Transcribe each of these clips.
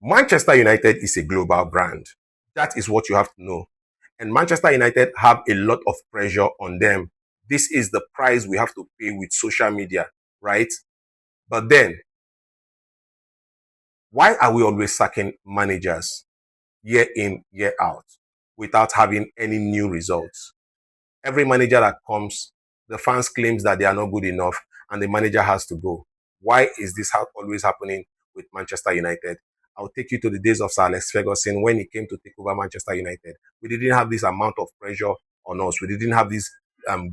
Manchester United is a global brand. That is what you have to know. And Manchester United have a lot of pressure on them. This is the price we have to pay with social media, right? But then, why are we always sacking managers year in, year out without having any new results? Every manager that comes, the fans claims that they are not good enough and the manager has to go. Why is this always happening with Manchester United? I'll take you to the days of Sir Alex Ferguson when he came to take over Manchester United. We didn't have this amount of pressure on us. We didn't have this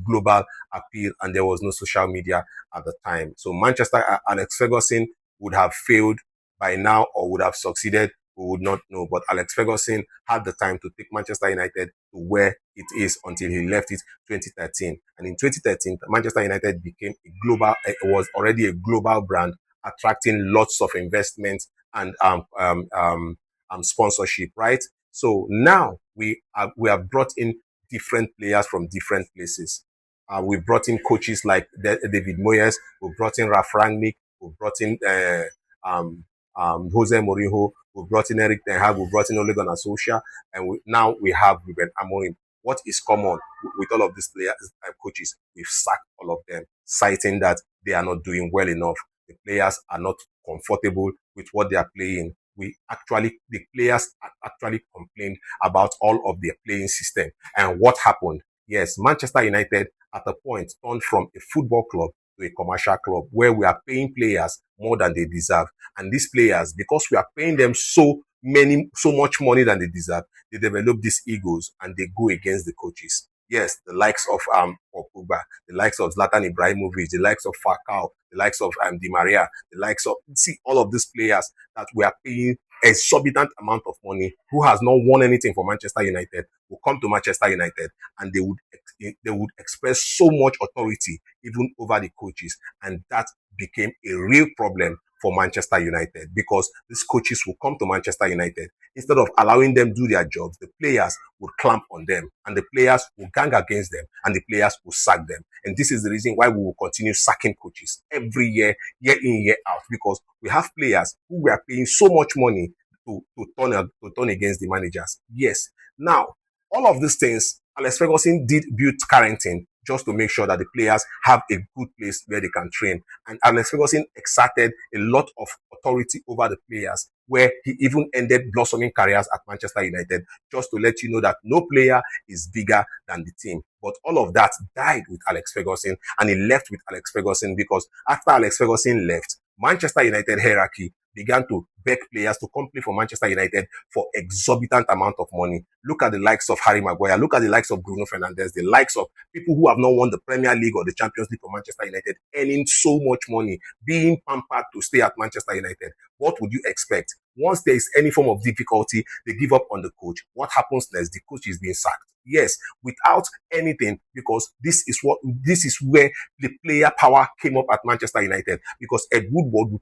global appeal, and there was no social media at the time. So Manchester Alex Ferguson would have failed by now or would have succeeded. We would not know. But Alex Ferguson had the time to take Manchester United to where it is until he left it 2013. And in 2013, Manchester United became a global, it was already a global brand, attracting lots of investments and sponsorship, right? So now we have brought in different players from different places. We've brought in coaches like David Moyes, we've brought in Ralf Rangnick, we've brought in Jose Mourinho, we've brought in Eric Ten Hag, we've brought in Ole Gunnar Solskjaer, and now we have Ruben Amorim. What is common with all of these players and coaches? We've sacked all of them, citing that they are not doing well enough. The players are not comfortable with what they are playing. The players actually complained about all of their playing system. And what happened? Yes, Manchester United at a point turned from a football club to a commercial club where we are paying players more than they deserve. And these players, because we are paying them so much money than they deserve, they develop these egos and they go against the coaches. Yes, the likes of Pogba, the likes of Zlatan Ibrahimovic, the likes of Falcao, the likes of Di Maria, the likes of all of these players that we are paying a exorbitant amount of money, who has not won anything for Manchester United, will come to Manchester United and they would express so much authority even over the coaches, and that became a real problem for Manchester United, because these coaches will come to Manchester United. Instead of allowing them do their jobs, the players would clamp on them and the players will gang against them and the players will sack them. And this is the reason why we will continue sacking coaches every year, year in, year out, because we have players who we are paying so much money to turn against the managers. Yes. Now, all of these things, Alex Ferguson did build Carrington just to make sure that the players have a good place where they can train. And Alex Ferguson exerted a lot of authority over the players, where he even ended blossoming careers at Manchester United, just to let you know that no player is bigger than the team. But all of that died with Alex Ferguson, and he left with Alex Ferguson because after Alex Ferguson left, Manchester United hierarchy began to beg players to come play for Manchester United for exorbitant amount of money. Look at the likes of Harry Maguire. Look at the likes of Bruno Fernandes. The likes of people who have not won the Premier League or the Champions League for Manchester United, earning so much money, being pampered to stay at Manchester United. What would you expect? Once there is any form of difficulty, they give up on the coach. What happens next? The coach is being sacked. Yes, without anything, because this is where the player power came up at Manchester United, because Ed Woodward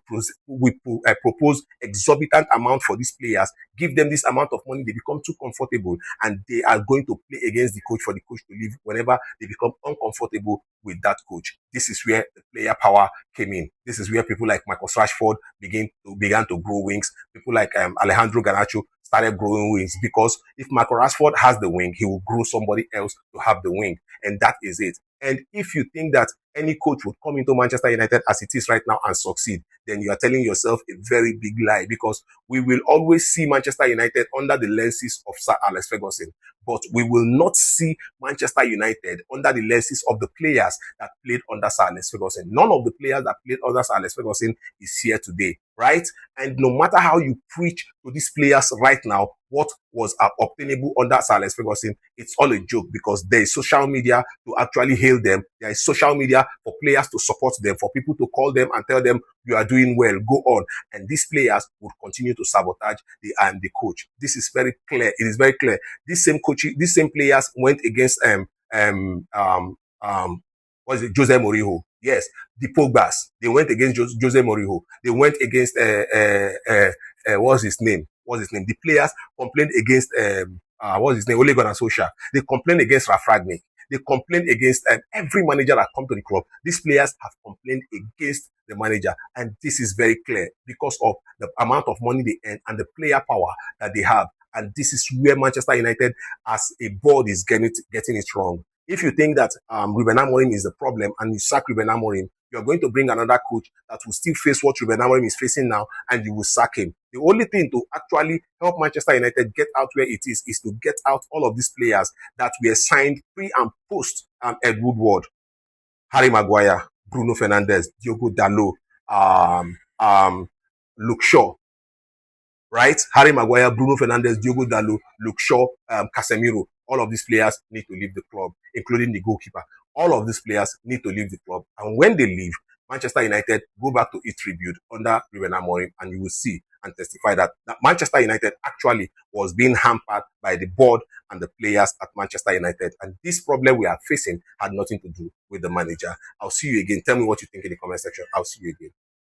would propose exorbitant amount for these players, give them this amount of money, they become too comfortable, and they are going to play against the coach for the coach to leave whenever they become uncomfortable with that coach. This is where the player power came in. This is where people like Marcus Rashford began to grow wings. People like Alejandro Garnacho started growing wings, because if Marcus Rashford has the wing, he will grow somebody else to have the wing, and that is it. And if you think that any coach would come into Manchester United as it is right now and succeed, then you are telling yourself a very big lie, because we will always see Manchester United under the lenses of Sir Alex Ferguson, but we will not see Manchester United under the lenses of the players that played under Sir Alex Ferguson. None of the players that played under Sir Alex Ferguson is here today, right? And no matter how you preach to these players right now, what was obtainable under Sir Alex Ferguson, it's all a joke, because there is social media to actually hail them. There is social media for players to support them, for people to call them and tell them, you are doing well, go on. And these players would continue to sabotage the coach. This is very clear. It is very clear. These same players went against what is it, Jose Mourinho. Yes, the Pogbas, they went against Jose Mourinho. They went against what's his name? The players complained against what's his name? Ole Gunnar Solskjaer. They complained against Ralf Rangnick. They complain against every manager that come to the club. These players have complained against the manager, and this is very clear because of the amount of money they earn and the player power that they have. And this is where Manchester United, as a board, is getting it wrong. If you think that Ruben Amorim is the problem and you sack Ruben Amorim, you're going to bring another coach that will still face what Ruben Amorim is facing now, and you will sack him. The only thing to actually help Manchester United get out where it is to get out all of these players that were signed pre and post Ed Woodward, Harry Maguire, Bruno Fernandes, Diogo Dalot, Luke Shaw, right? Harry Maguire, Bruno Fernandes, Diogo Dalot, Luke Shaw, Casemiro. All of these players need to leave the club, including the goalkeeper. All of these players need to leave the club. And when they leave, Manchester United go back to its rebuild under Ruben Amorim, and you will see and testify that Manchester United actually was being hampered by the board and the players at Manchester United. And this problem we are facing had nothing to do with the manager. I'll see you again. Tell me what you think in the comment section. I'll see you again.